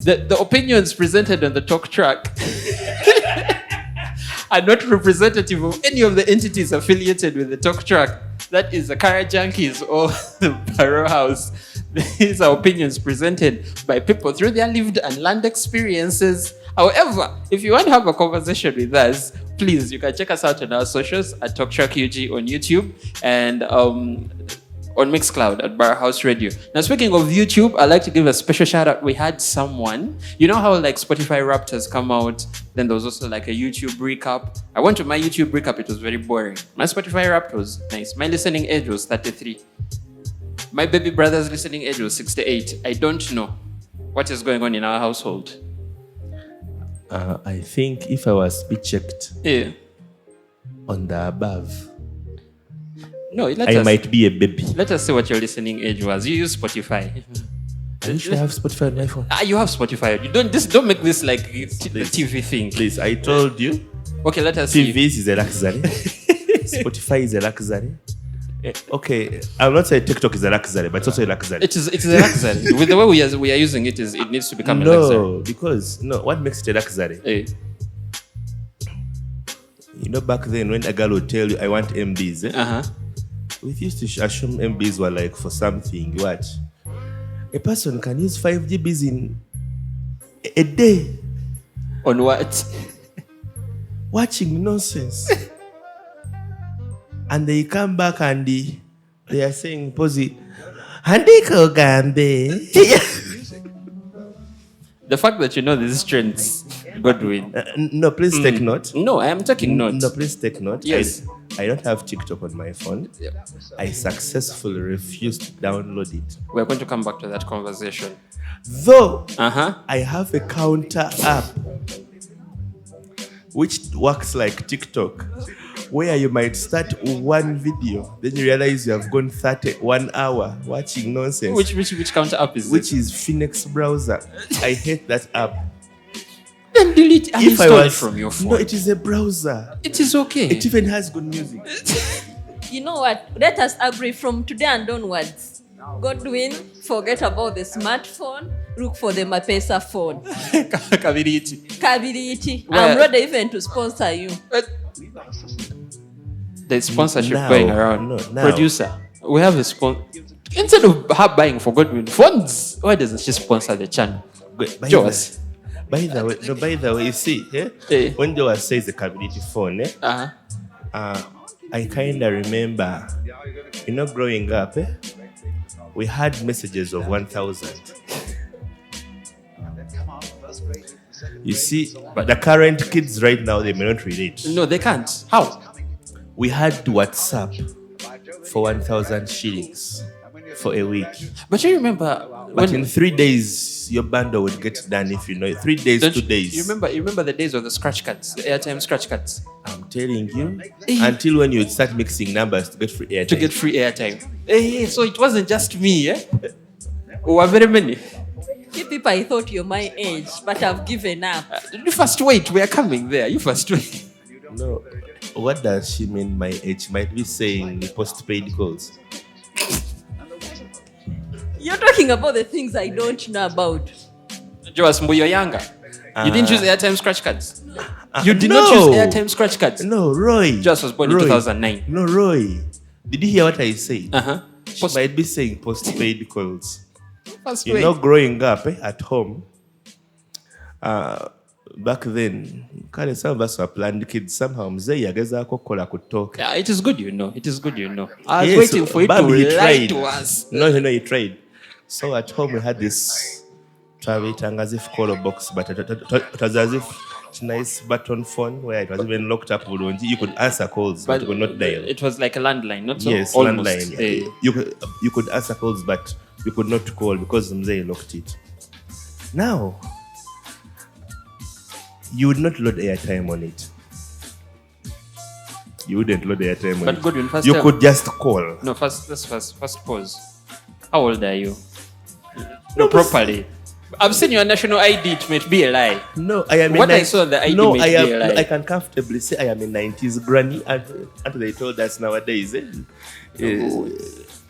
The opinions presented on the talk track are not representative of any of the entities affiliated with the talk track. That is the Kara Junkies or the Barrow House. These are opinions presented by people through their lived and learned experiences. However, if you want to have a conversation with us, please, you can check us out on our socials at Talk Track UG on YouTube and on Mixcloud at Barrow House Radio. Now, speaking of YouTube, I'd like to give a special shout out. We had someone, you know how like Spotify Wrapped has come out, then there was also like a YouTube recap. I went to my YouTube recap, it was very boring. My Spotify Wrapped was nice. My listening age was 33. My baby brother's listening age was 68. I don't know what is going on in our household. I think if I was to be checked on the above, no, I might be a baby. Let us see what your listening age was. You use Spotify. I usually have Spotify on my phone. You have Spotify. You don't make this like a TV thing. Please, I told you. Okay, let us see. TVs is a luxury. Spotify is a luxury. Okay, I'm not saying TikTok is a luxury, but it's also a luxury. It's a luxury. With the way we are using it, it needs to become a luxury. No, what makes it a luxury? You know, back then when a girl would tell you, I want MBs, we used to assume MBs were like for something. What? A person can use 5 GBs in a day. On what? Watching nonsense. And they come back and they are saying, Posi, Handiko Gambe. The fact that you know these trends, Godwin. No, please take note. No, I am taking note. No, please take note. Yes. I don't have TikTok on my phone. Yep. I successfully refused to download it. We're going to come back to that conversation. Though, I have a counter app which works like TikTok, where you might start one video, then you realize you have gone 31 hours watching nonsense. Which counter app is Which is Phoenix browser. I hate that app. Then delete and install it from your phone. No, it is a browser. It is okay. It even has good music. You know what? Let us agree from today and onwards. Godwin, forget about the smartphone. Look for the Mapesa phone. Kabiriti. I'm ready even to sponsor you. There's sponsorship going around. Producer, we have a sponsor. Instead of her buying for Godwin phones, why doesn't she sponsor the channel? By the way, you see, when Joa says the Kabiriti phone, I kind of remember, growing up, we had messages of 1,000. You see, but the current kids right now, they may not relate. No, they can't. How? We had to WhatsApp for 1,000 shillings for a week. But you remember... But in 3 days, your bundle would get done if you know it. 3 days, 2 days. You remember the days of the scratch cards, the airtime scratch cards? I'm telling you. Until when you start mixing numbers to get free airtime. So it wasn't just me, We were very many. You people, I thought you're my age, but I've given up. You first wait, we are coming there. You first wait. No. What does she mean my age? Might be saying postpaid calls. You're talking about the things I don't know about. Joas, you're younger. You didn't use airtime scratch cards. You did not use airtime scratch cards. No, Roy. Joas was born in 2009. No, Roy. Did you hear what I said? She might be saying postpaid calls. Growing up at home, back then, some of us were planned kids. Somehow, yeah, it is good, It is good, I was waiting for you to lie to us. No, he tried. So at home, we had this as if call box, but it was as if nice button phone where it was even locked up. You could answer calls, but you could not dial. It was like a landline, not so. Yes, almost. Landline. You could answer calls, but you could not call because they locked it. Now, you would not load airtime on it. You wouldn't load airtime on it. Godwin, you could just call. No, first pause. How old are you? No, properly. I've seen your national ID. It may be a lie. No, I am. What I saw the ID may be a lie. I can comfortably say I am a 90s granny, and they told us nowadays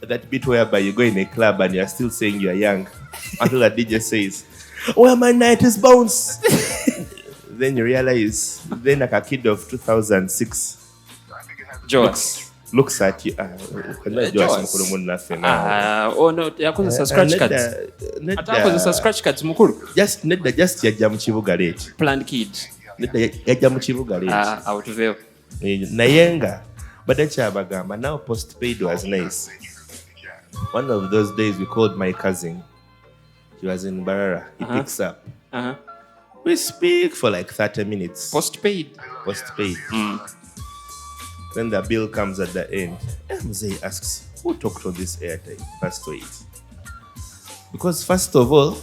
that bit whereby you go in a club and you are still saying you are young until the DJ says, Where my 90s bounce? Then you realize, then like a kid of 2006 looks at you. Oh no, yakoze scratch cards. Atakoze scratch cards mukuru. Just yajja mu kibuga late. Planned kid. Yajja mu kibuga late. Out of it. Naye nga badde kyabagamba, now postpaid was nice. One of those days we called my cousin. He was in Barara. He picks up. We speak for like 30 minutes. Postpaid. Then the bill comes at the end. Mzee asks, who talked on this airtime? First to it. Because first of all,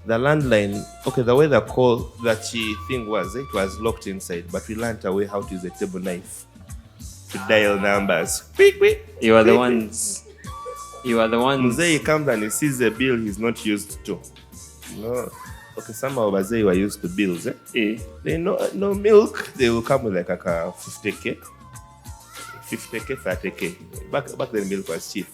the landline, the way the call, that thing was, it was locked inside, but we learned a way how to use a table knife to dial numbers. You are the ones. Mzee comes and he sees a bill he's not used to. No. Some of us were used to bills. They no milk. They will come with like a 50k, 30k. Back then milk was cheap.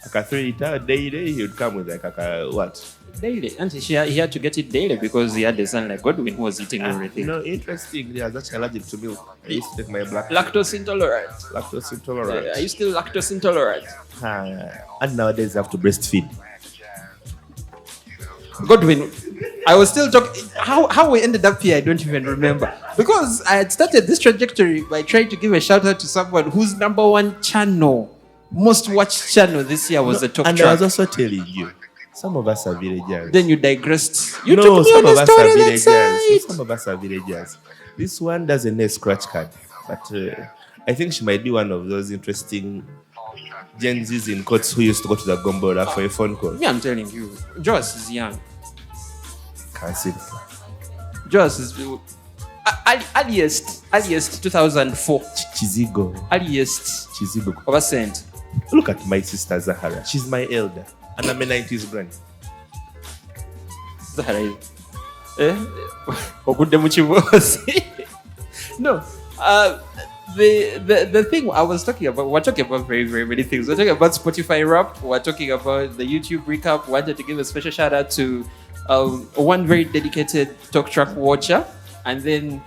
Like a 3 liter daily, he would come with like a what? Daily. And he had to get it daily because he had a son like Godwin who was eating everything. No, interestingly, I was actually allergic to milk. I used to take my black. Lactose intolerant. Are you still lactose intolerant? And nowadays I have to breastfeed. Godwin, I was still talking. How we ended up here, I don't even remember. Because I had started this trajectory by trying to give a shout out to someone whose number one channel, most watched channel this year was the Talk And Track. I was also telling you, some of us are villagers. Then you digressed. You no, took me some on of a us story are that side. villagers. Some of us are villagers. This one doesn't need a scratch card, but I think she might be one of those interesting Gen Zs in courts who used to go to the Gombora for a phone call. Me, I'm telling you, Joss is young. Consider. Joss is earliest 2004. Chizigo. Earliest Chizigo. over cent. Look at my sister Zahara. She's my elder, and I'm a 90s granny. Zahara is. Ogudde mu kibozi. No. The thing I was talking about, we're talking about very, very many things. We're talking about Spotify rap. We're talking about the YouTube recap. Wanted to give a special shout out to one very dedicated Talk Track watcher, and then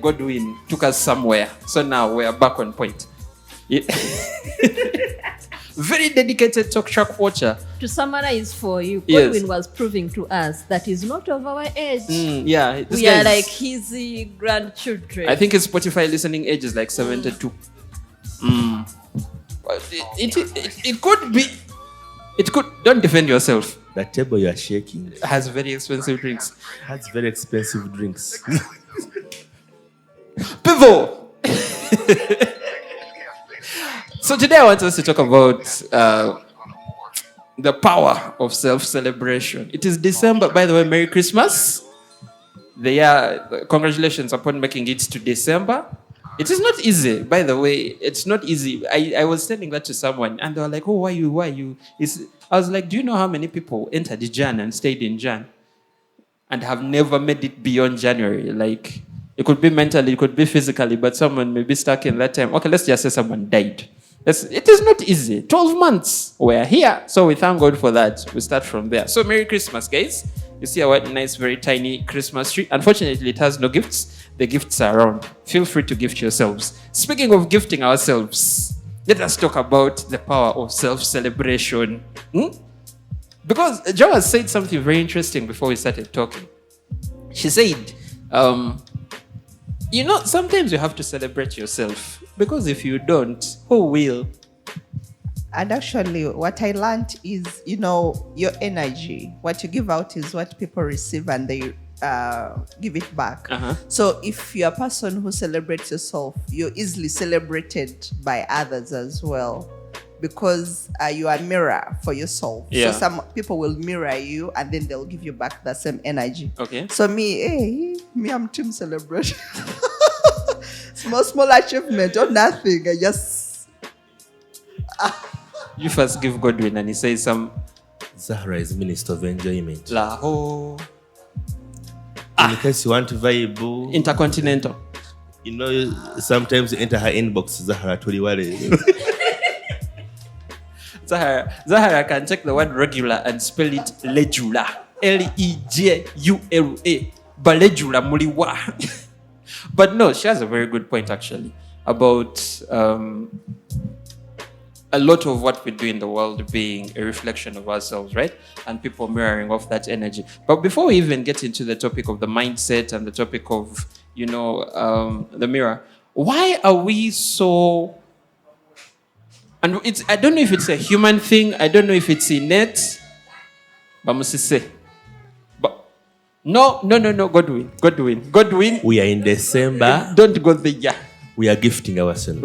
Godwin took us somewhere. So now we're back on point. Yeah. Very dedicated Talk Track watcher. To summarize for you, Yes. Godwin was proving to us that he's not of our age. Yeah, this We guy are is- like his grandchildren. I think his Spotify listening age is like 72. But it could be. It could. Don't defend yourself. The table you are shaking Has very expensive drinks. has very expensive drinks. Pivot. So today I want us to talk about the power of self-celebration. It is December, by the way. Merry Christmas. Congratulations upon making it to December. It is not easy, by the way. It's not easy. I was telling that to someone, and they were like, "Oh, why you?" I was like, "Do you know how many people entered Jan and stayed in Jan, and have never made it beyond January? Like, it could be mentally, it could be physically, but someone may be stuck in that time. Okay, let's just say someone died. It is not easy. 12 months, we're here, so we thank God for that. We start from there. So, Merry Christmas, guys. You see our nice, very tiny Christmas tree. Unfortunately, it has no gifts. The gifts are around. Feel free to gift yourselves. Speaking of gifting ourselves, let us talk about the power of self-celebration. Because Jo has said something very interesting before we started talking. She said, sometimes you have to celebrate yourself. Because if you don't, who will? And actually, what I learned is, your energy. What you give out is what people receive, and they give it back. So if you're a person who celebrates yourself, you're easily celebrated by others as well, because you are a mirror for yourself. Yeah. So some people will mirror you, and then they'll give you back the same energy. Okay. So I'm team celebration. small achievement or nothing. I just You first give Godwin, and he says some Zahra is Minister of Enjoyment. Laho In case you want to vibe, Intercontinental. Sometimes you enter her inbox, Zahra Tuliwale. Zahara can take the word regular and spell it legula. Legula. Balejula muliwa. But no, she has a very good point actually about a lot of what we do in the world being a reflection of ourselves, right? And people mirroring off that energy. But before we even get into the topic of the mindset and the topic of, the mirror, why are we so... And I don't know if it's a human thing. I don't know if it's innate. But must say... No, Godwin. We are in December. Don't go there. We are gifting ourselves.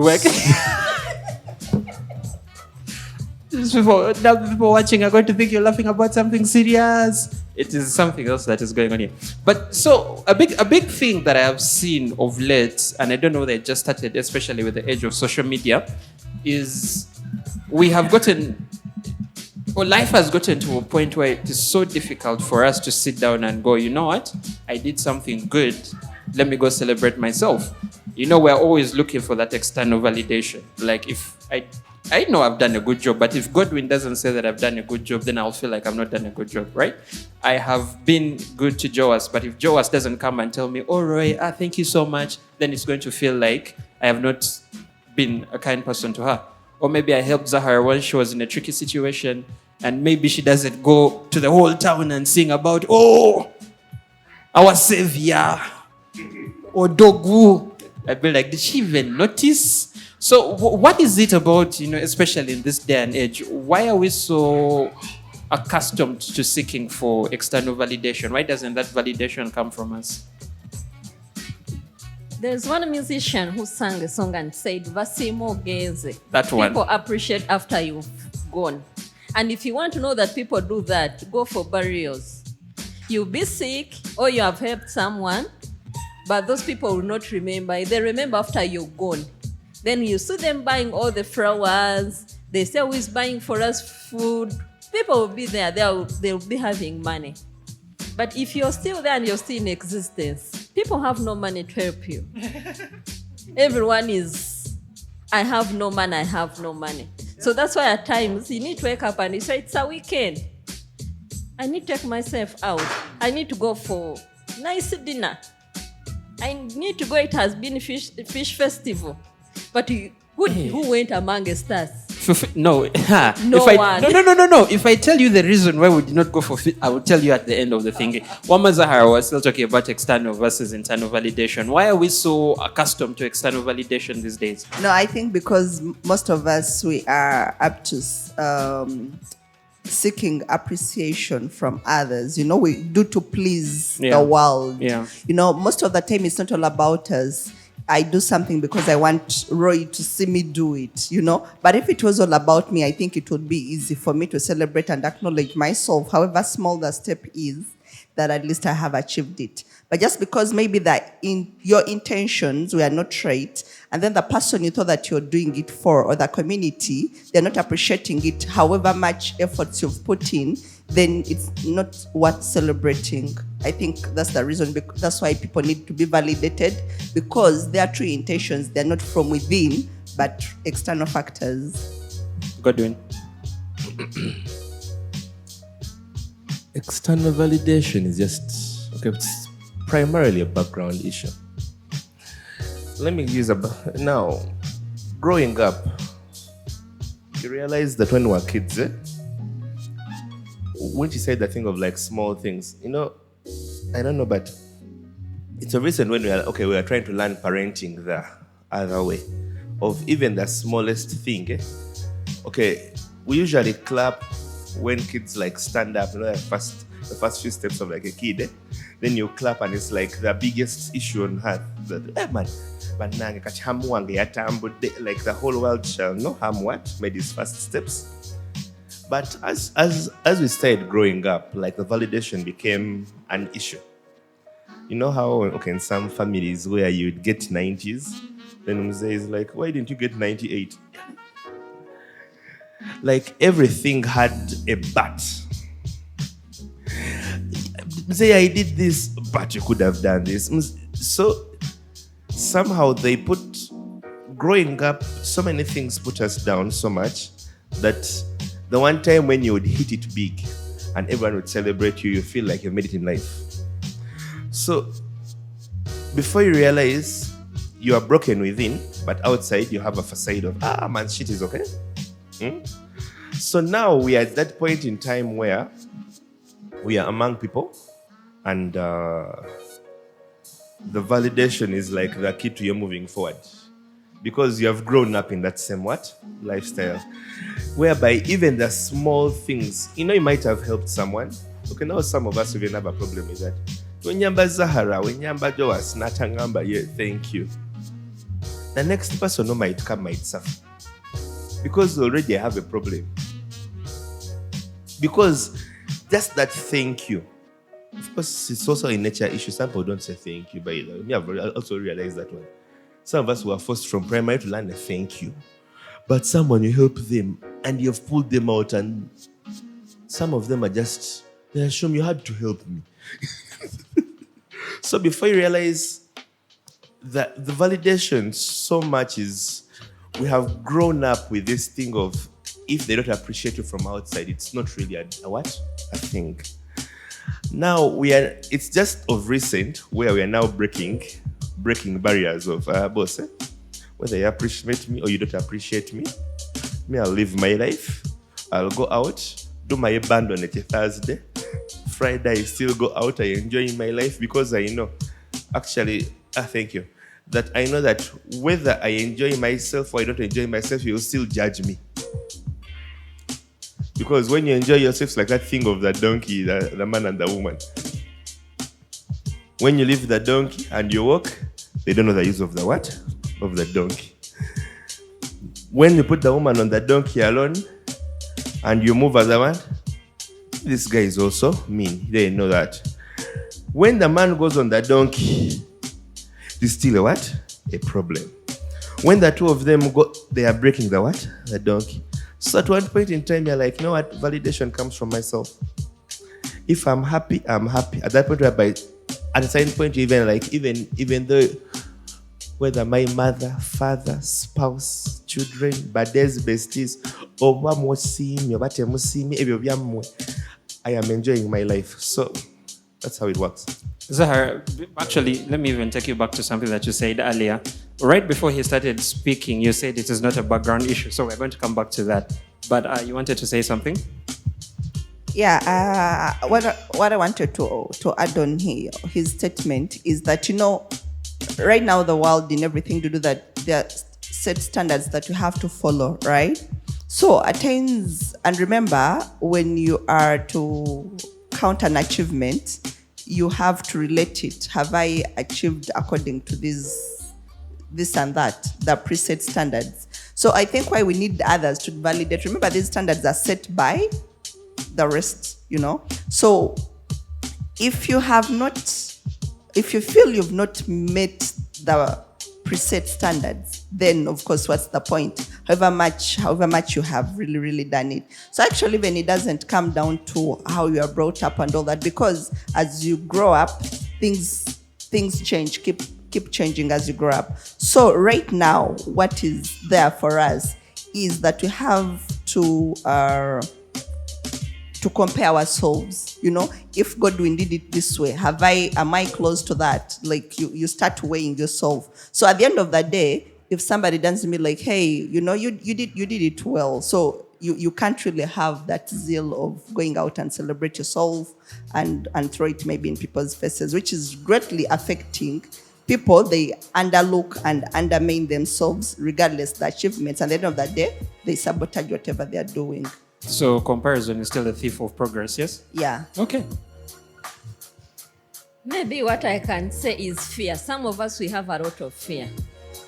People watching are going to think you're laughing about something serious. It is something else that is going on here. But so a big thing that I have seen of late, and I don't know whether it just started, especially with the age of social media, is life has gotten to a point where it is so difficult for us to sit down and go, you know what? I did something good. Let me go celebrate myself. We're always looking for that external validation. Like if I know I've done a good job, but if Godwin doesn't say that I've done a good job, then I'll feel like I've not done a good job, right? I have been good to Joas, but if Joas doesn't come and tell me, oh, Roy, thank you so much, then it's going to feel like I have not been a kind person to her. Or maybe I helped Zahara when she was in a tricky situation, and maybe she doesn't go to the whole town and sing about, oh, our savior, or Dogu. I'd be like, did she even notice? So what is it about, especially in this day and age, why are we so accustomed to seeking for external validation? Why doesn't that validation come from us? There's one musician who sang a song and said, Vasimo Geze. That one. People appreciate after you've gone. And if you want to know that people do that, go for burials. You'll be sick or you have helped someone, but those people will not remember. They remember after you're gone. Then you see them buying all the flowers. They say, who is buying for us food? People will be there. They'll be having money. But if you're still there and you're still in existence, people have no money to help you. Everyone is, I have no money. So that's why at times you need to wake up and you say, it's a weekend. I need to take myself out. I need to go for nice dinner. I need to go, it has been fish festival. But who went among the stars? No. one. No. If I tell you the reason why we did not go for fit, I will tell you at the end of the thing. Wama Zahara was still talking about external versus internal validation. Why are we so accustomed to external validation these days? No, I think because most of us, we are up to seeking appreciation from others. We do to please the world. Yeah. Most of the time it's not all about us. I do something because I want Roy to see me do it, But if it was all about me, I think it would be easy for me to celebrate and acknowledge myself, however small the step is, that at least I have achieved it. But just because maybe that in your intentions were not right, and then the person you thought that you're doing it for, or the community, they're not appreciating it, however much efforts you've put in, then it's not worth celebrating. I think that's the reason. That's why people need to be validated, because their true intentions, they're not from within, but external factors. Godwin. External validation is just, it's primarily a background issue. Let me use now, growing up, you realize that when we were kids, when you say the thing of like small things, I don't know, but it's a reason when we are trying to learn parenting the other way of even the smallest thing. We usually clap when kids like stand up, the first few steps of like a kid. Then you clap and it's like the biggest issue on earth. Like the whole world shall know what made his first steps. But as we started growing up, like the validation became an issue. You know how in some families where you'd get 90s, then Mzee is like, why didn't you get 98? Like everything had a but. Mzee, I did this, but you could have done this. So somehow growing up, so many things put us down so much that the one time when you would hit it big, and everyone would celebrate you, you feel like you've made it in life. So before you realize you are broken within, but outside you have a facade of, man, shit is okay. So now we are at that point in time where we are among people, and the validation is like the key to you moving forward. Because you have grown up in that same lifestyle. Whereby even the small things, you might have helped someone. Okay, now some of us even have a problem with that. When Yamba Zahara, when Yamba Joas, Natangamba, yeah, thank you. The next person who might come might suffer. Because already I have a problem. Because just that thank you. Of course, it's also a nature issue. Some people don't say thank you, but me, I've also realized that one. Some of us were forced from primary to learn a thank you. But someone, you help them and you've pulled them out, and some of them are just, they assume you had to help me. So before you realize that the validation so much is, we have grown up with this thing of, if they don't appreciate you from outside, it's not really a thing. Now it's just of recent where we are now breaking barriers of boss. Whether you appreciate me or you don't appreciate me, I'll live my life. I'll go out, do my band on a Thursday. Friday, I still go out, I enjoy my life, because I know, actually, thank you, that I know that whether I enjoy myself or I don't enjoy myself, you'll still judge me. Because when you enjoy yourself, it's like that thing of the donkey, the man and the woman. When you leave the donkey and you walk, they don't know the use of the what? Of the donkey. When you put the woman on the donkey alone and you move as a man, this guy is also mean. They know that. When the man goes on the donkey, it's still a what? A problem. When the two of them go, they are breaking the what? The donkey. So at one point in time, you're like, you know what? Validation comes from myself. If I'm happy, I'm happy. At that point, at a certain point, even though, whether my mother, father, spouse, children, badges, besties, I am enjoying my life. So that's how it works. Zahar, actually, let me even take you back to something that you said earlier. Right before he started speaking, you said it is not a background issue. So we're going to come back to that. But you wanted to say something? Yeah, what I wanted to add on here, his statement, is that, right now the world in everything to do that, there are set standards that you have to follow, right? So at times, and remember, when you are to count an achievement, you have to relate it. Have I achieved according to this and that, the preset standards? So I think why we need others to validate. Remember, these standards are set by the rest, So if you feel you've not met the preset standards, then of course, what's the point? However much you have really, really done it. So actually, when it doesn't come down to how you are brought up and all that, because as you grow up, things change, keep changing as you grow up. So right now, what is there for us is that we have to compare ourselves. If Godwin did it this way, am I close to that? Like you start weighing yourself. So at the end of the day, if somebody doesn't be like, hey, you did it well, so you can't really have that zeal of going out and celebrate yourself and throw it maybe in people's faces, which is greatly affecting people. They underlook and undermine themselves regardless of the achievements. And at the end of the day, they sabotage whatever they're doing. So comparison is still a thief of progress, yes? Yeah. Okay. Maybe what I can say is fear. Some of us, we have a lot of fear.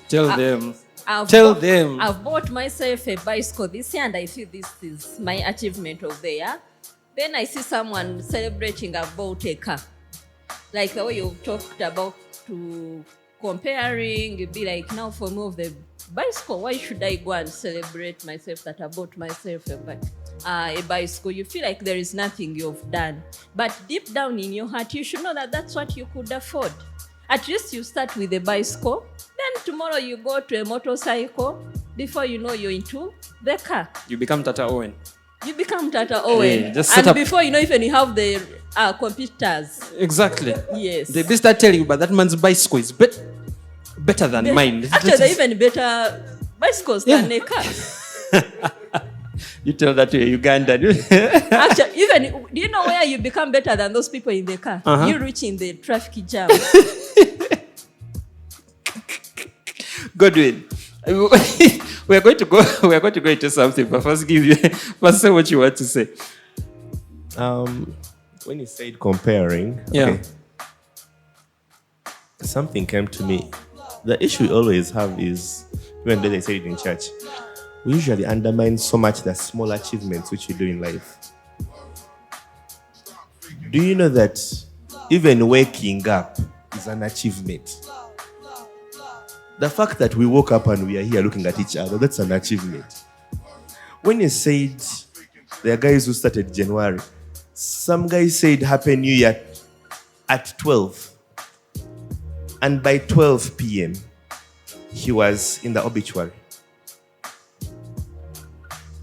Tell them. I've bought myself a bicycle this year and I feel this is my achievement of the year. Then I see someone celebrating about a car. Like the way you've talked about to comparing, you'd be like, now for me of the bicycle, why should I go and celebrate myself that I bought myself a bicycle? You feel like there is nothing you've done. But deep down in your heart, you should know that that's what you could afford. At least you start with a bicycle, then tomorrow you go to a motorcycle. Before you know, you're into the car. You become Tata Owen. You become Tata Owen. Yeah, just set and up- before you know, even you have the computers. Exactly. Yes. They start telling you, but that man's bicycle is better than mine. Actually, they're even better bicycles than a car. You tell that to a Ugandan. Actually, even do you know where you become better than those people in the car? You reach in the traffic jam. Godwin, we are going to go into something, but first say what you want to say. When you said comparing, Yeah. something came to me. The issue we always have is, even though they say it in church, we usually undermine so much the small achievements which you do in life. Do you know that even waking up is an achievement? The fact that we woke up and we are here looking at each other, that's an achievement. When you said there are guys who started January, some guys said Happy New Year at 12. And by 12 p.m., he was in the obituary.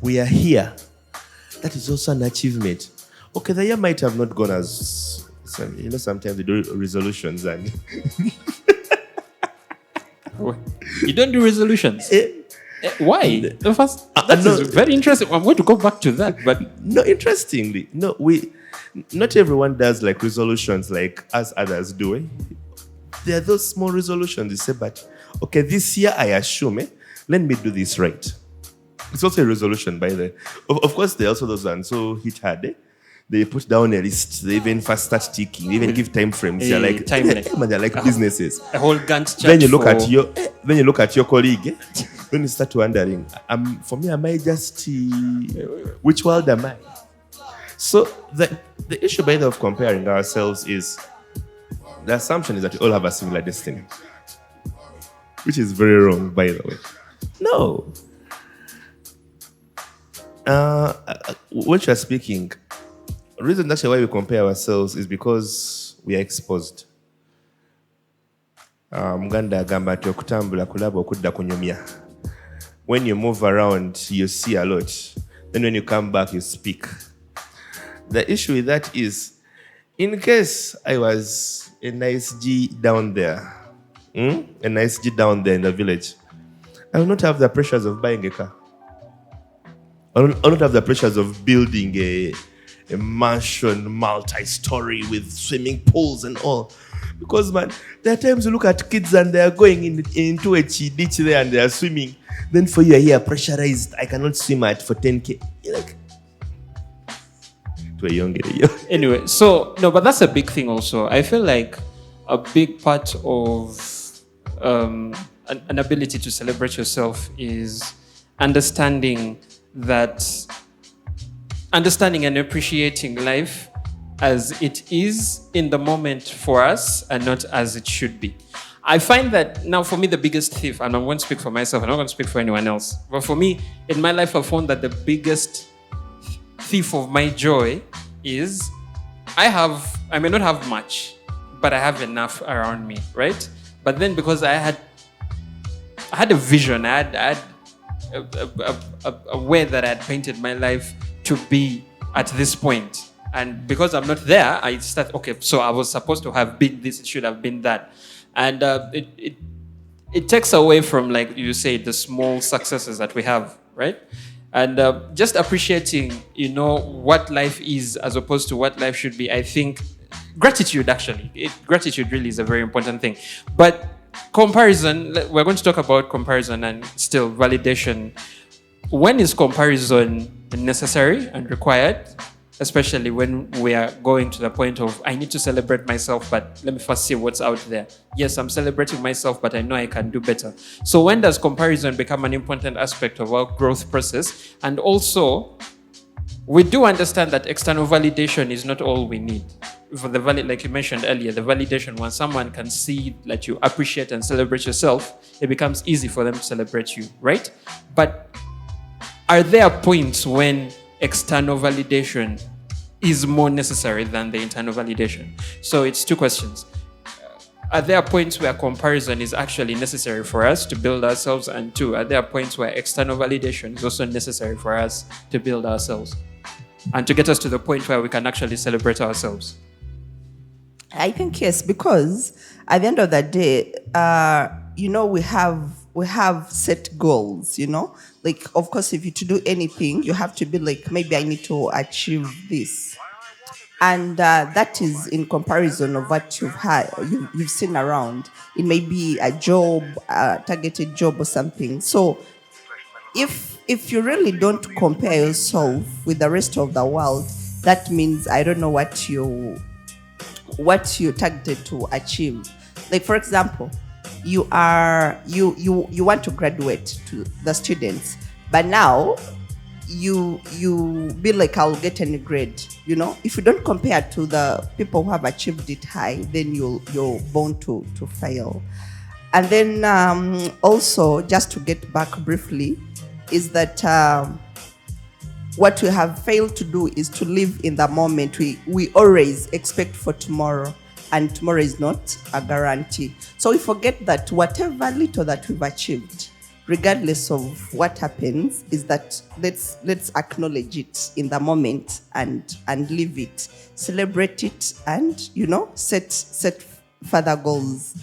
We are here. That is also an achievement. Okay, the year might have not gone as... sometimes they do resolutions and... You don't do resolutions. Why? That is very interesting. I'm going to go back to that, but no, interestingly, not everyone does like resolutions like as others do. There are those small resolutions. You say, but okay, this year I assume, let me do this right. It's also a resolution, by the way. Of course, there are also those ones so hit hard. They put down a list. They even first start ticking. They even give time frames. They're like they're like businesses. a whole Gantt chart. Then you look at your colleague. When you start wondering, for me, am I just which world am I? So the issue, by the way, of comparing ourselves is the assumption is that we all have a similar destiny, which is very wrong, by the way. No. What you're speaking, the reason actually why we compare ourselves is because we are exposed. Muganda agamba nti okutambula kulaba okudda kunyumya. When you move around, you see a lot. Then when you come back, you speak. The issue with that is, in case I was a nice G down there, a nice G down there in the village, I will not have the pressures of buying a car. I will not have the pressures of building a mansion, multi-story with swimming pools and all. Because, man, there are times you look at kids and they are going into a ditch there and they are swimming. Then for you, are here pressurized. I cannot swim at for 10K. You're like, to a young age. Anyway, but that's a big thing also. I feel like a big part of an ability to celebrate yourself is understanding and appreciating life as it is in the moment for us and not as it should be. I find that now for me the biggest thief, and I won't speak for myself, I'm not going to speak for anyone else, but for me, in my life, I've found that the biggest thief of my joy is I may not have much, but I have enough around me, right? But then because I had a vision, I had a way that I had painted my life to be at this point. And because I'm not there, I start, okay, so I was supposed to have been this, it should have been that. And it takes away from, like you say, the small successes that we have, right? And just appreciating, what life is as opposed to what life should be. I think gratitude, actually. Gratitude really is a very important thing. But comparison, we're going to talk about comparison and still validation. When is comparison necessary and required? Especially when we are going to the point of, I need to celebrate myself, but let me first see what's out there. Yes, I'm celebrating myself, but I know I can do better. So when does comparison become an important aspect of our growth process? And also, we do understand that external validation is not all we need. For the like you mentioned earlier, the validation, when someone can see that you appreciate and celebrate yourself, it becomes easy for them to celebrate you, right? But are there points when external validation is more necessary than the internal validation? So it's two questions. are there points where comparison is actually necessary for us to build ourselves? And two, are there points where external validation is also necessary for us to build ourselves and to get us to the point where we can actually celebrate ourselves? I think yes, because at the end of the day, we have set goals, Like, of course, if you to do anything, you have to be like, maybe I need to achieve this. And that is in comparison of what you've seen around. It may be a job, a targeted job or something. So if you really don't compare yourself with the rest of the world, that means I don't know what you targeted to achieve. Like, for example, you want to graduate to the students, but now you be like, I'll get any grade. If you don't compare to the people who have achieved it high, then you're bound to fail. And then also, just to get back briefly, is that what we have failed to do is to live in the moment. We always expect for tomorrow, and tomorrow is not a guarantee. So we forget that whatever little that we've achieved, regardless of what happens, is that let's acknowledge it in the moment and live it, celebrate it, and set further goals.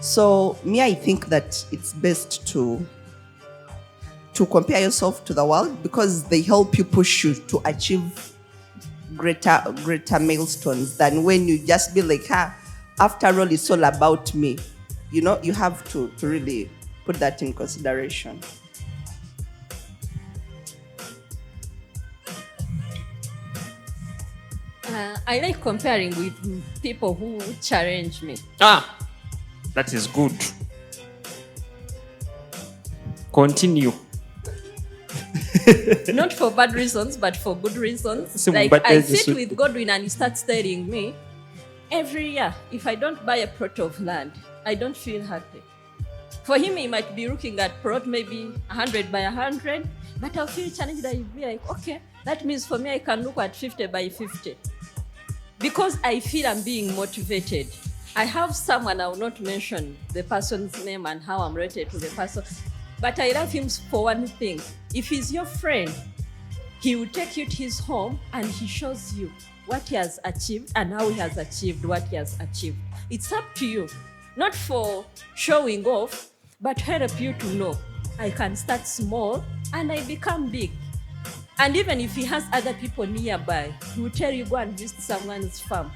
So I think that it's best to compare yourself to the world, because they help you push you to achieve greater milestones than when you just be like, after all, it's all about me. You have to really put that in consideration. I like comparing with people who challenge me. That is good. Continue. Not for bad reasons, but for good reasons. So, like, but I sit with Godwin and he starts telling me, every year, if I don't buy a plot of land, I don't feel happy. For him, he might be looking at plot maybe 100 by 100, but I'll feel challenged. I'll be like, okay, that means for me, I can look at 50 by 50. Because I feel I'm being motivated. I have someone, I will not mention the person's name and how I'm related to the person, but I love him for one thing. If he's your friend, he will take you to his home and he shows you what he has achieved and how he has achieved what he has achieved. It's up to you, not for showing off, but help you to know I can start small and I become big. And even if he has other people nearby, he will tell you, go and visit someone's farm.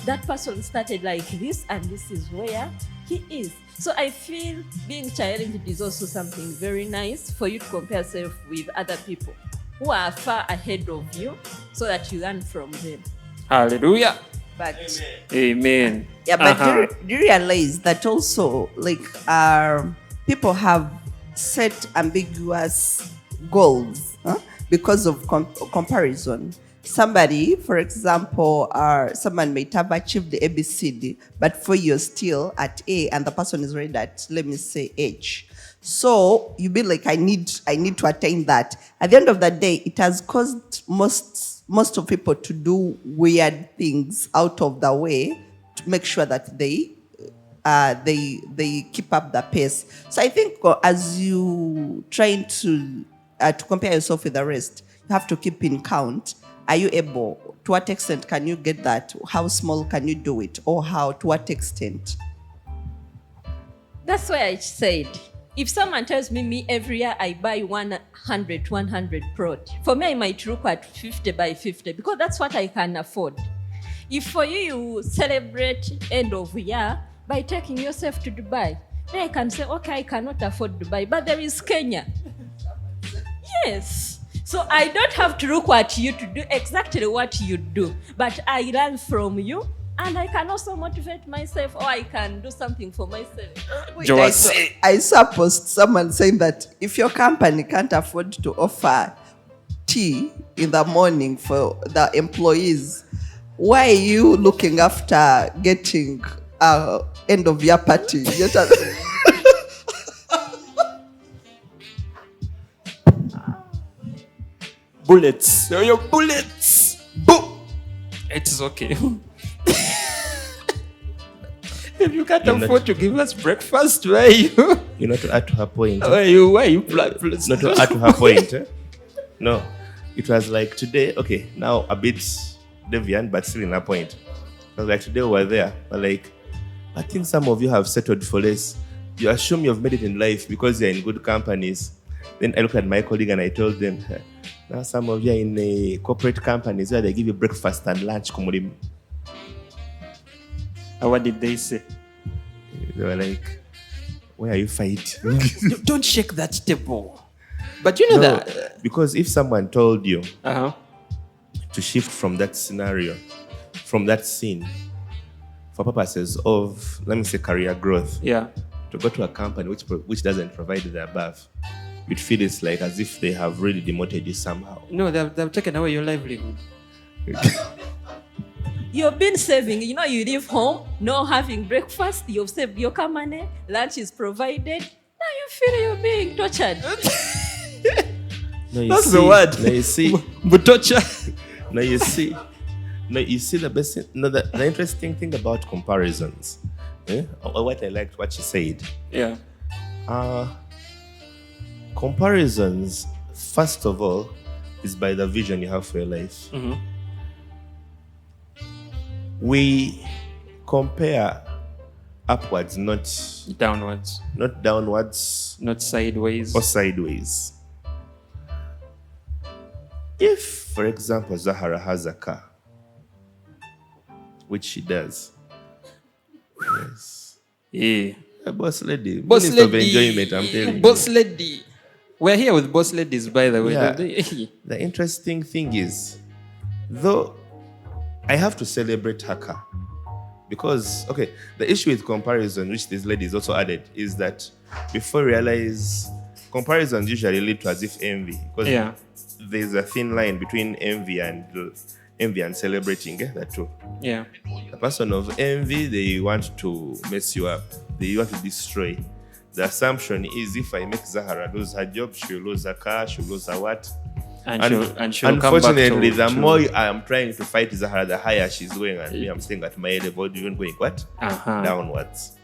That person started like this and this is where he is. So I feel being challenged is also something very nice for you to compare yourself with other people who are far ahead of you so that you learn from them. Hallelujah. But Amen. Yeah, but do you realize that also, like, people have set ambiguous goals because of comparison? Somebody, for example, someone might have achieved the ABCD, but for you're still at A and the person is already at, let me say, H. So you be like, I need to attain that. At the end of the day, it has caused most of people to do weird things out of the way to make sure that they keep up the pace. So I think as you trying to compare yourself with the rest, you have to keep in count. Are you able? To what extent can you get that? How small can you do it? Or to what extent? That's why I said, if someone tells me every year I buy 100 plot, for me I might look at 50 by 50 because that's what I can afford. If for you celebrate end of year by taking yourself to Dubai, then I can say, okay, I cannot afford Dubai, but there is Kenya. Yes. So I don't have to look at you to do exactly what you do, but I learn from you and I can also motivate myself, or I can do something for myself. I saw a post, someone saying that if your company can't afford to offer tea in the morning for the employees, why are you looking after getting end of year party? Bullets. Your bullets. Boom. It is okay. If you can't You're not- afford to give us breakfast, where are you? You know, to add to her point. Where are you? Not to add to her point. No, it was like today. Okay, now a bit deviant, but still in her point. It was like today we were there. But like, I think some of you have settled for less. You assume you've made it in life because you're in good companies. Then I looked at my colleague and I told them, now some of you are in corporate companies where they give you breakfast and lunch. And what did they say? they were like, where are you fighting? Don't shake that table. But you know No, that. because if someone told you Uh-huh. to shift from that scenario, from that scene, for purposes of, let me say, career growth, Yeah. to go to a company which doesn't provide the above, you'd feel it's like as if they have really demoted you somehow. No, they've taken away your livelihood. You've been saving. You know, you leave home, no having breakfast. You've saved your car money. Lunch is provided. Now you feel you're being tortured. No, you That's see, the word. No, you see. Butocha. No, you see. No, you see the best. No, the interesting thing about comparisons. What I liked what she said. Yeah. Comparisons, first of all, is by the vision you have for your life. Mm-hmm. We compare upwards, not Downwards. downwards Not sideways. or sideways. If, for example, Zahara has a car, which she does, yes, Yeah. a boss lady, Boss Minister of lady. enjoyment, I'm telling Boss you. lady. We're here with boss ladies, by the way. Yeah. Don't they? The interesting thing is, though, I have to celebrate her car. Because, okay, the issue with comparison, which this lady is also added, is that before you realize, comparisons usually lead to as if envy. Because Yeah. there's a thin line between envy and celebrating, the two. Yeah. A person of envy, they want to mess you up. They want to destroy. The assumption is if I make Zahara lose her job, she'll lose her car, she'll lose her what? And she'll come back Unfortunately, to, the to- more I am trying to fight Zahara, the higher she's going, and me, I'm staying at my level, even going what? Uh-huh. Downwards.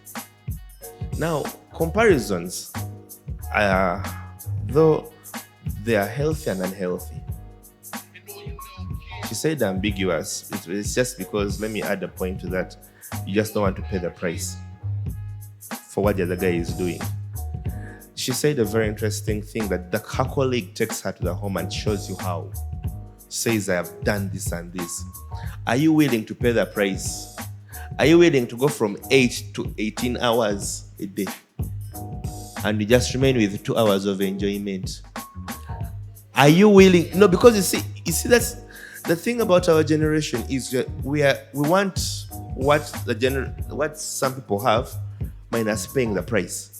Now, comparisons, though they are healthy and unhealthy. She said ambiguous. It's just because, let me add a point to that, you just don't want to pay the price for what the other guy is doing. She said a very interesting thing that her colleague takes her to the home and shows you how. Says, I have done this and this. Are you willing to pay the price? Are you willing to go from 8 to 18 hours a day? And you just remain with 2 hours of enjoyment? Are you willing? No, because you see, that's the thing about our generation is that we want what some people have minus paying the price.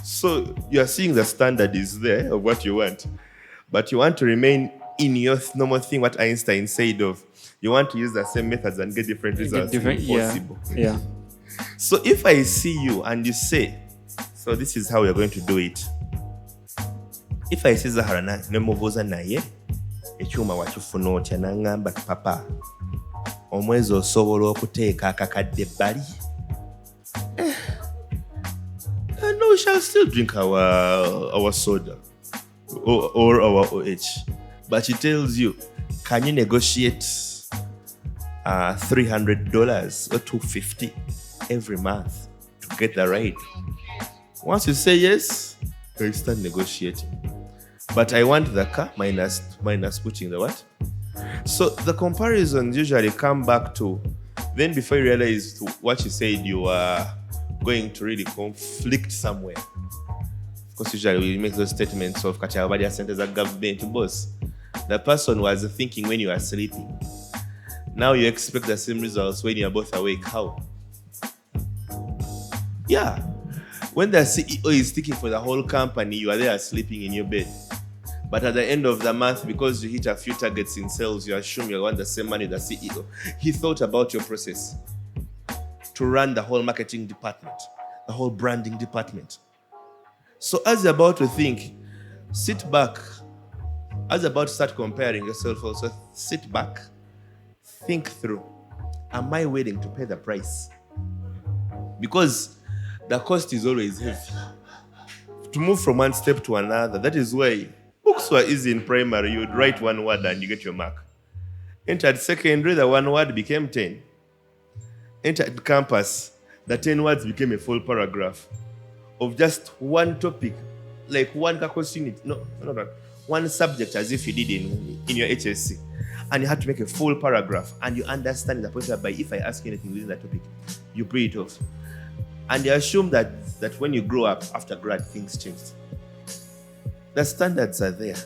So you're seeing the standard is there of what you want, but you want to remain in your normal thing, what Einstein said of, you want to use the same methods and get different results. Impossible. Yeah. So if I see you and you say, so this is how we're going to do it. If I say Zahara nemubuuza naye ekyuma wakifuna otya n'angamba papa omwezi osobola okuteeka akakadde ebbali. And we shall still drink our soda or our OH. But she tells you, can you negotiate $300 or $250 every month to get the ride? Once you say yes, you start negotiating. But I want the car minus putting the what? So the comparisons usually come back to, then before you realize what you said, you are going to really conflict somewhere. Of course, usually we make those statements of Kachabadi centers of government boss. The person was thinking when you are sleeping. Now you expect the same results when you are both awake. How? Yeah. When the CEO is thinking for the whole company, you are there sleeping in your bed. But at the end of the month, because you hit a few targets in sales, you assume you want the same money the CEO. He thought about your process to run the whole marketing department, the whole branding department. So as you're about to think, sit back. As you're about to start comparing yourself also, sit back, think through. Am I willing to pay the price? because the cost is always heavy. To move from one step to another, that is why books were easy in primary. You would write one word and you get your mark. Entered secondary, the one word became 10. Entered campus, the 10 words became a full paragraph of just one topic, like one course unit. No, one subject, as if you did in your HSC. And you had to make a full paragraph, and you understand the point whereby if I ask you anything within that topic, you pray it off. And they assume that when you grow up, after grad, things change. The standards are there,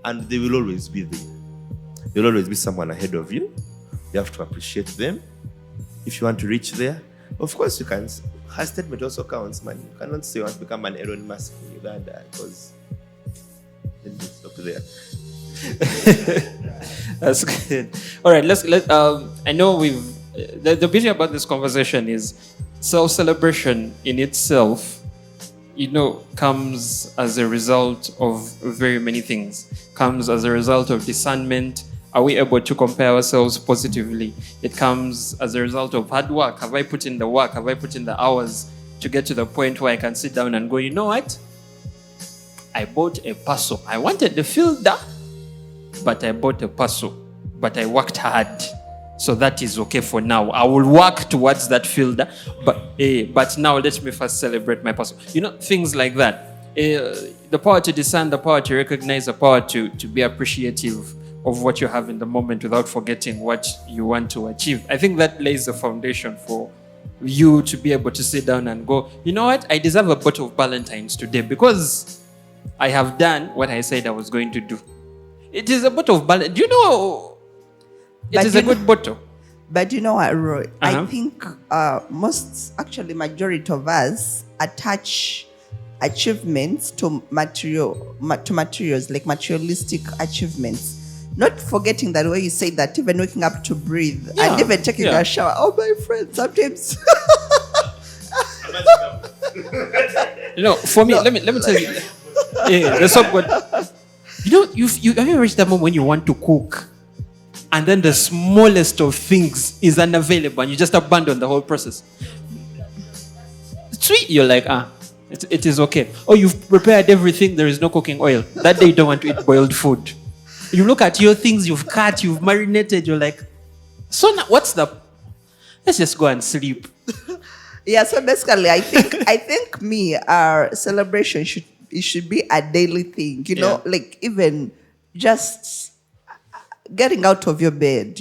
and they will always be there. There will always be someone ahead of you. You have to appreciate them. If you want to reach there, of course you can. Her statement also counts, man. You cannot say you want to become an Elon Musk in Uganda, because then you stop there. That's good. All right, let's. I know we've. The beauty about this conversation is self-celebration in itself, comes as a result of very many things. Comes as a result of discernment. Are we able to compare ourselves positively? It comes as a result of hard work. Have I put in the work? Have I put in the hours to get to the point where I can sit down and go, you know what? I bought a parcel. I wanted the filter, but I bought a parcel. But I worked hard. So that is okay for now. I will work towards that filter. But now let me first celebrate my parcel. Things like that. The power to discern, the power to recognize, the power to be appreciative of what you have in the moment without forgetting what you want to achieve. I think that lays the foundation for you to be able to sit down and go, you know what? I deserve a bottle of Valentine's today because I have done what I said I was going to do. It is a bottle of Valentine's. Do you know? It is a good bottle. But you know what, Roy? I think majority of us attach achievements to materials, like materialistic achievements. Not forgetting that way you say that even waking up to breathe and even taking a shower. Oh, my friend, sometimes. For me, let me tell you. There's so good. You have you reached that moment when you want to cook, and then the smallest of things is unavailable, and you just abandon the whole process. Sweet, you're like, it is okay. Oh, you've prepared everything. There is no cooking oil. That day you don't want to eat boiled food. You look at your things you've cut, you've marinated, you're like, so now let's just go and sleep. So basically I think our celebration should be a daily thing, like even just getting out of your bed,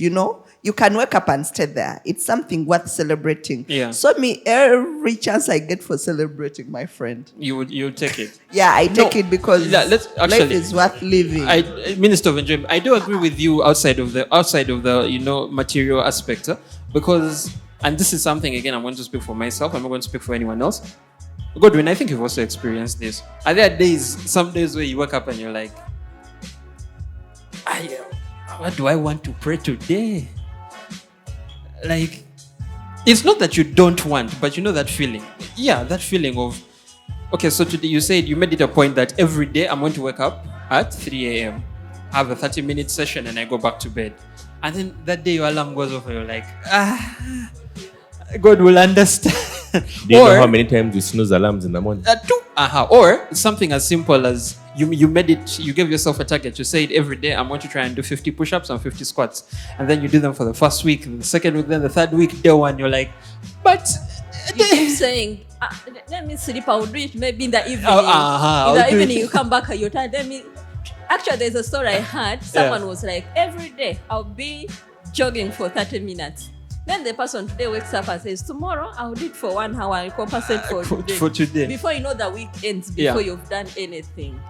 you can wake up and stay there. It's something worth celebrating. So every chance I get for celebrating, my friend, you take it. I take it because life is worth living. Minister of Enjoyment, I do agree with you outside of the material aspect, because, and this is something, again, I'm going to speak for myself. I'm not going to speak for anyone else. Godwin, I think you've also experienced this. Are there some days where you wake up and you're like, what do I want to pray today? Like, it's not that you don't want, but that feeling. That feeling of, okay, so today you said you made it a point that every day I'm going to wake up at 3 a.m., have a 30-minute session, and I go back to bed. And then that day your alarm goes off and you're like, God will understand. Do you know how many times you snooze alarms in the morning? 2. Or something as simple as you made it, you gave yourself a target. You said every day I'm going to try and do 50 push-ups and 50 squats. And then you do them for the first week, the second week, then the third week, day one, you're like, but... You keep saying, let me sleep, I'll do it maybe in the evening. In the evening, you come back, you're tired. Actually, there's a story I heard. Someone was like, every day I'll be jogging for 30 minutes. Then the person today wakes up and says, tomorrow I'll do it for 1 hour and compensate for today. Before you know the week ends, before you've done anything.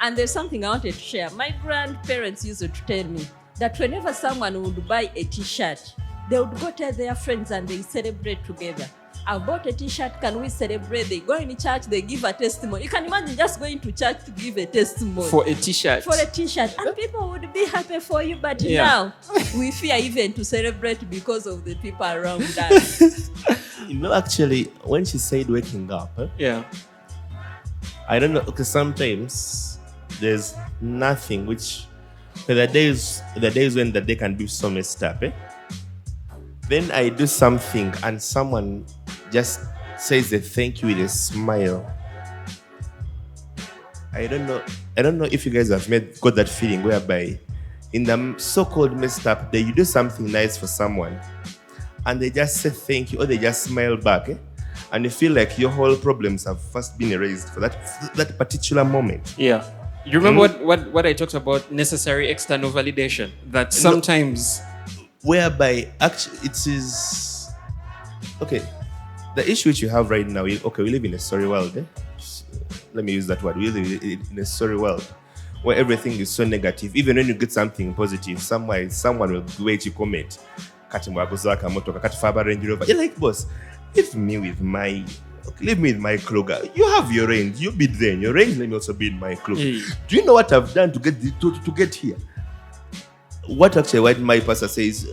And there's something I wanted to share. My grandparents used to tell me that whenever someone would buy a t-shirt, they would go tell their friends and they celebrate together. I bought a t-shirt, can we celebrate? They go in church, they give a testimony. You can imagine just going to church to give a testimony. For a t-shirt. And people would be happy for you, but now we fear even to celebrate because of the people around us. Actually, when she said waking up, I don't know, because sometimes there's nothing which, the days when the day can be so messed up, then I do something and someone just says a thank you with a smile. I don't know if you guys have got that feeling whereby in the so-called messed up day, you do something nice for someone and they just say thank you or they just smile back, and you feel like your whole problems have first been erased for that particular moment. Yeah. You remember what I talked about, necessary external validation? That sometimes... Whereby, actually, it is... Okay, the issue which you have right now, we live in a sorry world. Let me use that word. We live in a sorry world where everything is so negative. Even when you get something positive, someone will wait to comment. You're like, boss, leave me with my Kroger. You have your range. You bid there. Your range, let me also bid my Kroger. Do you know what I've done to get here? What actually my pastor says,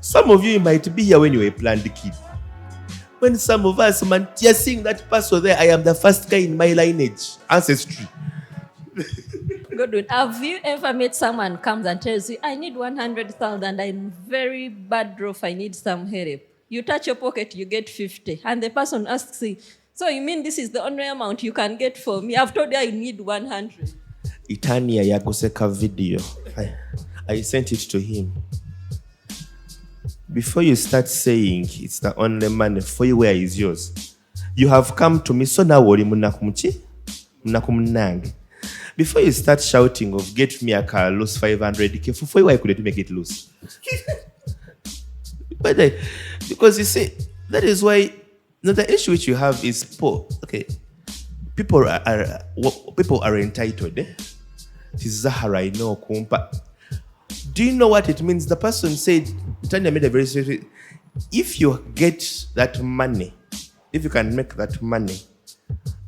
some of you might be here when you were a planned kid. When some of us, man, you're seeing that pastor there, I am the first guy in my lineage, ancestry. Good one. Have you ever met someone comes and tells you, I need 100,000, I'm very bad off, I need some help? You touch your pocket, you get 50. And the person asks you, so you mean this is the only amount you can get for me? I've told you I need 100. Itania Yagoseka video. I sent it to him. Before you start saying it's the only money for you, where is yours? You have come to me, so now worry munakumchi, munakumnang. Before you start shouting of get me a car, lose 500k, for you, why couldn't you make it lose? But because you see, that is why the issue which you have is poor. Okay, people are entitled. Zahara, I know, kumpa. Do you know what it means? The person said, Tanya made a very serious. If you get that money, if you can make that money,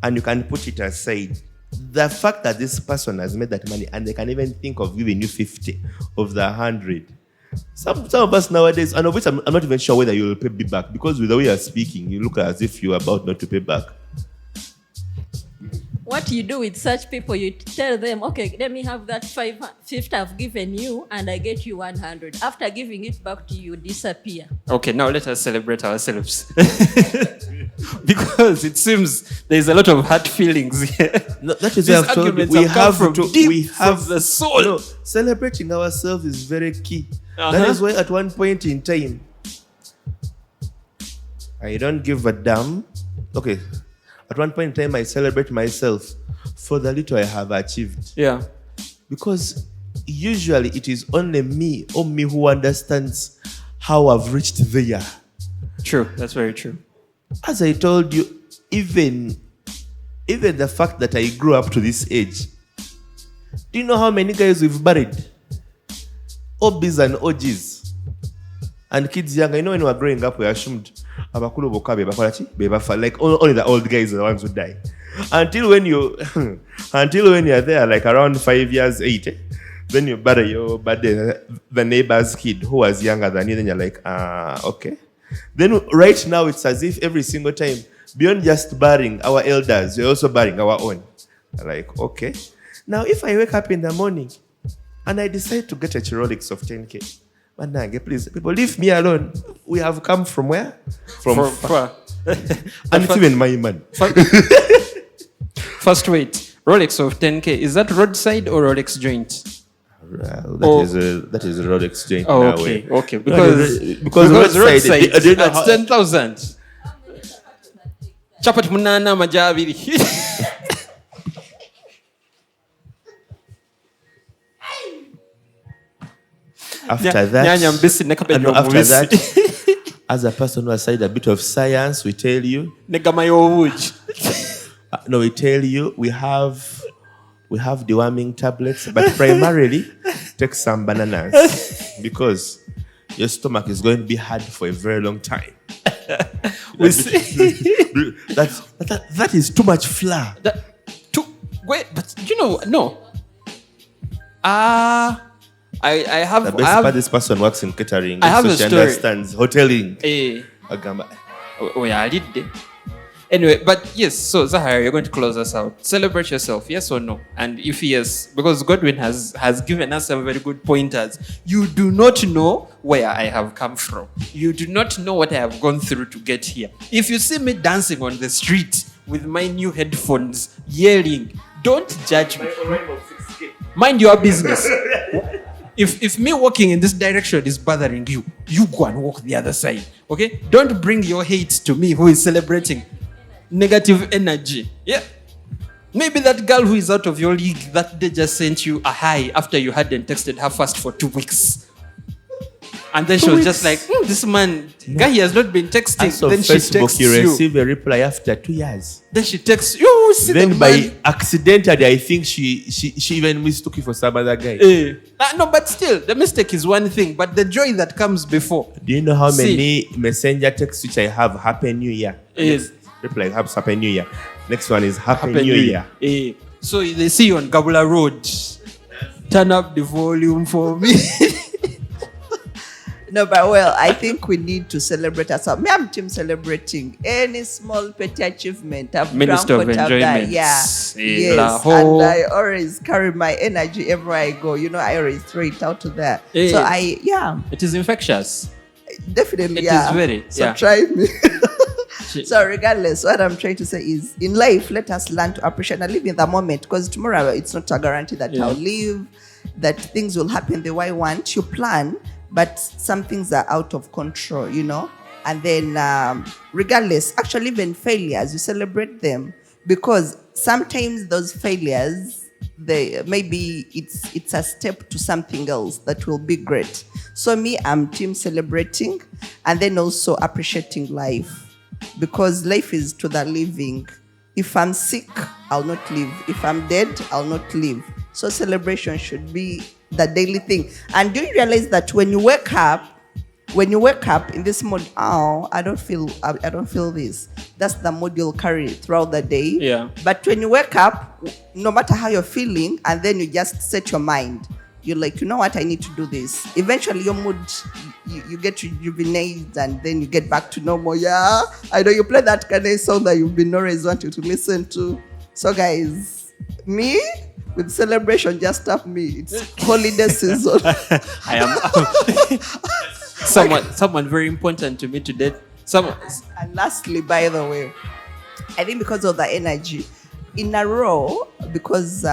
and you can put it aside, the fact that this person has made that money and they can even think of giving you 50 of the 100. Some of us nowadays, and of which I'm not even sure whether you will pay me back, because with the way you're speaking, you look as if you're about not to pay back. What you do with such people, you tell them, okay, let me have that 50 I've given you, and I get you 100. After giving it back to you, disappear. Okay, now let us celebrate ourselves. Because it seems there's a lot of hurt feelings here. No, that is what I've told you. We have from the soul. No, celebrating ourselves is very key. That is why at one point in time, I don't give a damn. Okay. At one point in time, I celebrate myself for the little I have achieved. Yeah. Because usually it is only me who understands how I've reached there. True. That's very true. As I told you, even the fact that I grew up to this age, do you know how many guys we've buried? OBs and OGs. And kids younger. You know when we were growing up, we assumed like only the old guys are the ones who die. Until when you're there, like around 5 years, 8, then you bury the neighbor's kid who was younger than you, then you're like, okay. Then right now it's as if every single time, beyond just burying our elders, we're also burying our own. Like, okay. Now if I wake up in the morning and I decide to get a Rolex of 10K, Manange, please, people, leave me alone. We have come from where? From far. And it's even my man. First, wait. Rolex of 10K. Is that roadside or Rolex joint? That is a Rolex joint. Oh, okay. Okay. Because roadside at 10,000. Chapat munana majabiri. After that, as a person who has studied a bit of science, we tell you. We tell you we have deworming tablets, but primarily take some bananas because your stomach is going to be hard for a very long time. That is too much flour. But you know, no. I have. But this person works in catering. I have so a she story. Understands hoteling. Oh yeah, I did. Anyway, but yes, so Zahara, you're going to close us out. Celebrate yourself, yes or no? And if yes, because Godwin has given us some very good pointers. You do not know where I have come from. You do not know what I have gone through to get here. If you see me dancing on the street with my new headphones, yelling, don't judge me. Mind your business. If me walking in this direction is bothering you, you go and walk the other side. Okay? Don't bring your hate to me who is celebrating negative energy. Yeah. Maybe that girl who is out of your league that day just sent you a hi after you hadn't texted her first for 2 weeks. And then she was just like, this man, guy, he has not been texting. So then Facebook, she texts you receive a reply after 2 years. Then she texts you. See Then the by man. accidentally, I think she even mistook you for some other guy. No, but still, the mistake is one thing, but the joy that comes before. Do you know how many messenger texts which I have? Happy New Year. Yes. Reply, have Happy New Year. Next one is Happy New Year. So they see you on Gabula Road. Turn up the volume for me. No, but well, I think we need to celebrate ourselves. Me, I'm team celebrating any small petty achievement. I've Minister of drank what I've Enjoyment. done. Yeah. Yes. Lahore. And I always carry my energy everywhere I go. You know, I always throw it out to there. Eh. So yeah, It is infectious. definitely. It yeah. is very, So yeah. try me. So regardless, what I'm trying to say is, in life, let us learn to appreciate and live in the moment, because tomorrow it's not a guarantee that I'll live, that things will happen the way I want. You plan, but some things are out of control, you know. And then, regardless, actually, even failures, you celebrate them, because sometimes those failures, maybe it's a step to something else that will be great. So me, I'm team celebrating, and then also appreciating life. Because life is to the living. If I'm sick, I'll not live. If I'm dead, I'll not live. So celebration should be the daily thing. And do you realize that when you wake up in this mode, I don't feel this. That's the mood you'll carry throughout the day. Yeah. But when you wake up, no matter how you're feeling, and then you just set your mind, you're like, you know what, I need to do this. Eventually your mood, you get rejuvenated, and then you get back to normal. Yeah, I know you play that kind of song that you've been always wanting to listen to. So guys, me with celebration, just stop me. It's holiday season. I am someone very important to me today. And lastly, by the way, I think because of the energy in a row, because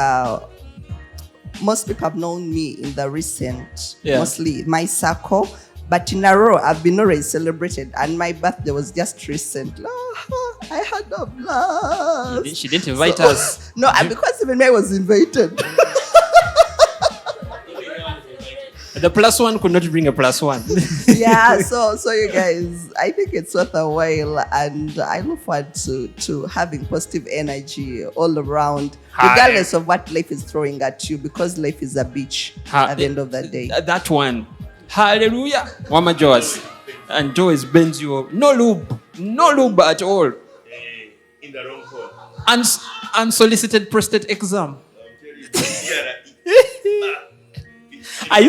most people have known me in the recent, mostly my circle, but in a row, I've been already celebrated, and my birthday was just recent. I had a blast. She didn't invite us. No, because even I was invited. The +1 could not bring a +1. Yeah, so you guys, I think it's worth a while, and I look forward to having positive energy all around, regardless of what life is throwing at you, because life is a beach at the end of the day. That one. Hallelujah. Mama Joyce. And Joyce bends you up. No lube at all. In the wrong hole. Unsolicited prostate exam. I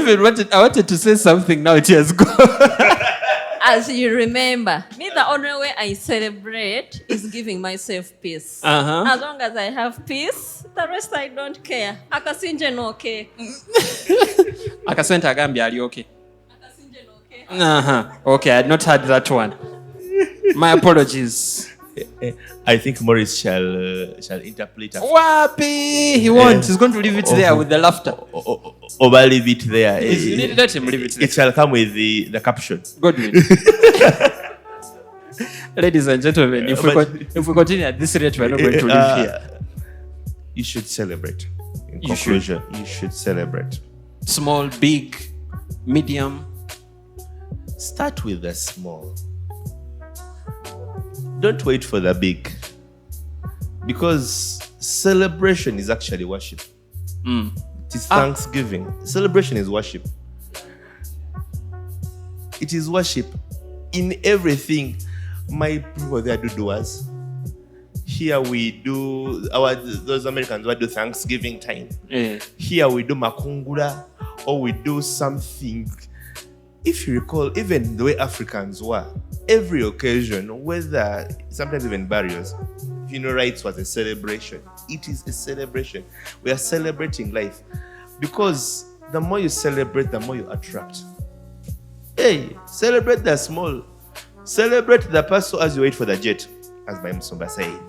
wanted to say something, now it has gone. As you remember, me, the only way I celebrate is giving myself peace. As long as I have peace, the rest I don't care. Akasinje no okay. Akasenta agambi ali okay. Akasinje no okay. Okay, I had not heard that one. My apologies. I think Maurice shall interpret. Wapi! He won't. He's going to leave it there with the laughter. Over leave it there. Let him leave it there. It shall come with the caption. Godwin. Ladies and gentlemen, if we continue at this rate, we're not going to live here. You should celebrate. In conclusion, you should celebrate. Small, big, medium. Start with the small. Don't wait for the big. Because celebration is actually worship. It is thanksgiving. Celebration is worship. It is worship in everything. My people there do doers. Here we do those Americans do Thanksgiving time. Here we do makungura, or we do something if you recall, even the way Africans were, every occasion, whether sometimes even barriers, rights was a celebration. It is a celebration. We are celebrating life. Because the more you celebrate, the more you attract. Hey, celebrate the small. Celebrate the person as you wait for the jet, as my Msumba said.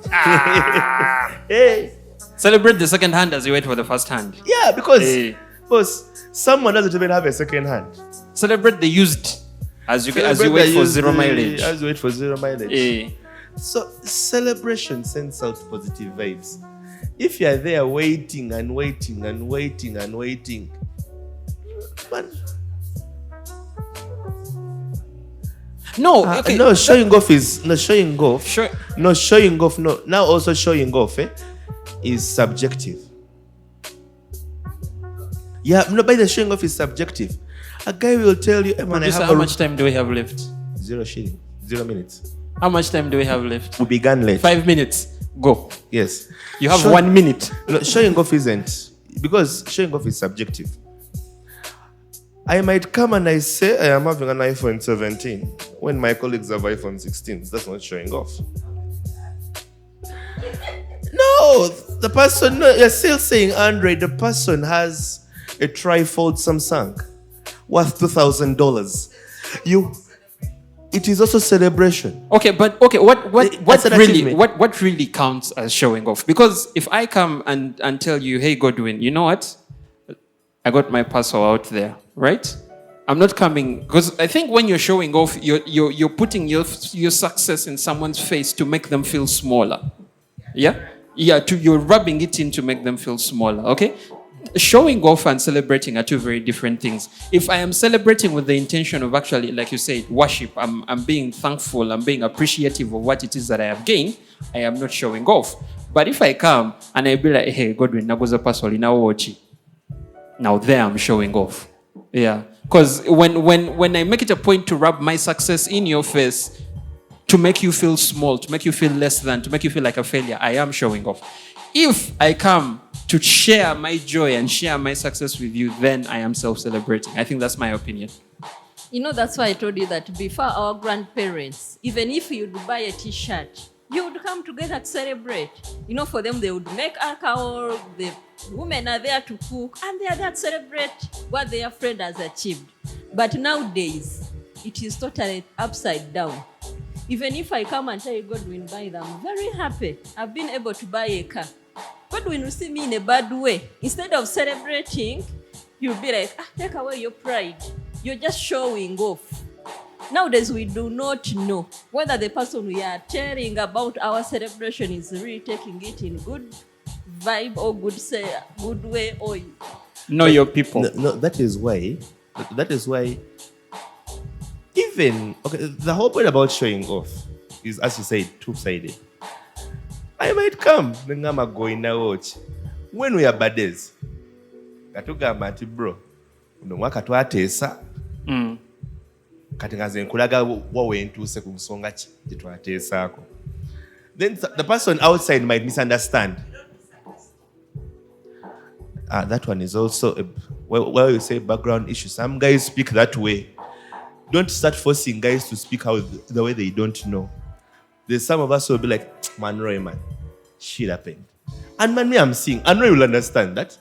Hey. Celebrate the second hand as you wait for the first hand. Yeah, because someone doesn't even have a second hand. Celebrate the used as you wait for zero mileage. As you wait for zero mileage. So celebration sends out positive vibes. If you are there waiting and waiting and waiting and waiting, man. No, okay. No, showing off is no showing off. No showing off. No, now also showing off is subjective. Yeah, no, by the showing off is subjective. A guy will tell you, hey, man, how much time do we have left? 0 minutes. How much time do we have left? We began late. 5 minutes. Go. Yes. You have 1 minute. No, showing off isn't, because showing off is subjective. I might come and I say I am having an iPhone 17 when my colleagues have iPhone 16. That's not showing off. No, the person, no, you're still saying Android. The person has a trifold Samsung worth $2,000. It is also celebration. Okay, but what really counts as showing off? Because if I come and tell you, hey Godwin, you know what? I got my parcel out there, right? I'm not coming because I think when you're showing off, you're putting your success in someone's face to make them feel smaller. Yeah? Yeah, you're rubbing it in to make them feel smaller, okay? Showing off and celebrating are two very different things. If I am celebrating with the intention of actually, like you said, worship, I'm being thankful, I'm being appreciative of what it is that I have gained, I am not showing off. But if I come and I be like, hey, Godwin, nagoza pasoli na wochi. Now there I'm showing off. Yeah. Because when I make it a point to rub my success in your face, to make you feel small, to make you feel less than, to make you feel like a failure, I am showing off. If I come to share my joy and share my success with you, then I am self-celebrating. I think that's my opinion. That's why I told you that before our grandparents, even if you'd buy a t-shirt, you would come together to celebrate. For them, they would make alcohol, the women are there to cook, and they are there to celebrate what their friend has achieved. But nowadays, it is totally upside down. Even if I come and tell you, Godwin, buy them, I'm very happy. I've been able to buy a car. But when you see me in a bad way, instead of celebrating, you'll be like, take away your pride. You're just showing off. Nowadays, we do not know whether the person we are telling about our celebration is really taking it in good vibe or good way, or know your people. No, that is why even, the whole point about showing off is, as you said, two-sided. I might come, ngama going na watch. When we are baddies, katugamba nti bro, uno mwaka twatesa. Kati ngaze nkulaga wawe entuse ku nsonga ki twatesako. Then the person outside might misunderstand. That one is also well, you say background issue. Some guys speak that way. Don't start forcing guys to speak out the way they don't know. There's some of us who will be like, man, Roy, man, shit happened. And man, me, I'm seeing. And Roy will understand that.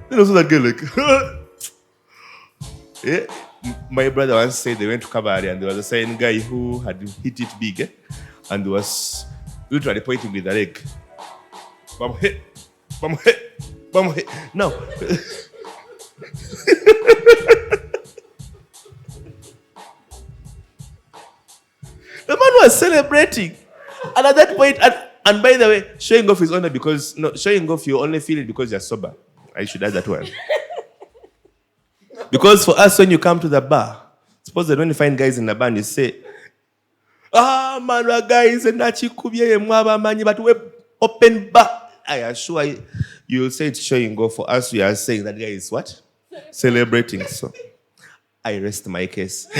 Then also that girl like, yeah. My brother once said they went to Kabari and there was a certain guy who had hit it big, and was literally pointing with the leg. Bam hit, bam hit, bam hit. Now, the man was celebrating, and at that point, and by the way, showing off is only because showing off you only feel it because you're sober. I should add that one. Because for us, when you come to the bar, suppose that when you find guys in the bar and you say, man, we guys, and that you could be but we open bar. I assure you will say it's showing off. For us, we are saying that guy is what? Celebrating. So I rest my case. So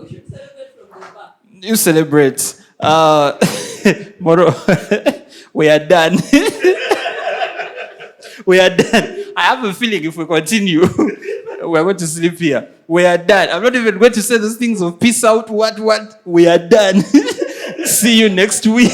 we should celebrate from the bar. You celebrate. Moro, we are done. We are done. I have a feeling if we continue, we're going to sleep here. We are done. I'm not even going to say those things of peace out. What? We are done. See you next week.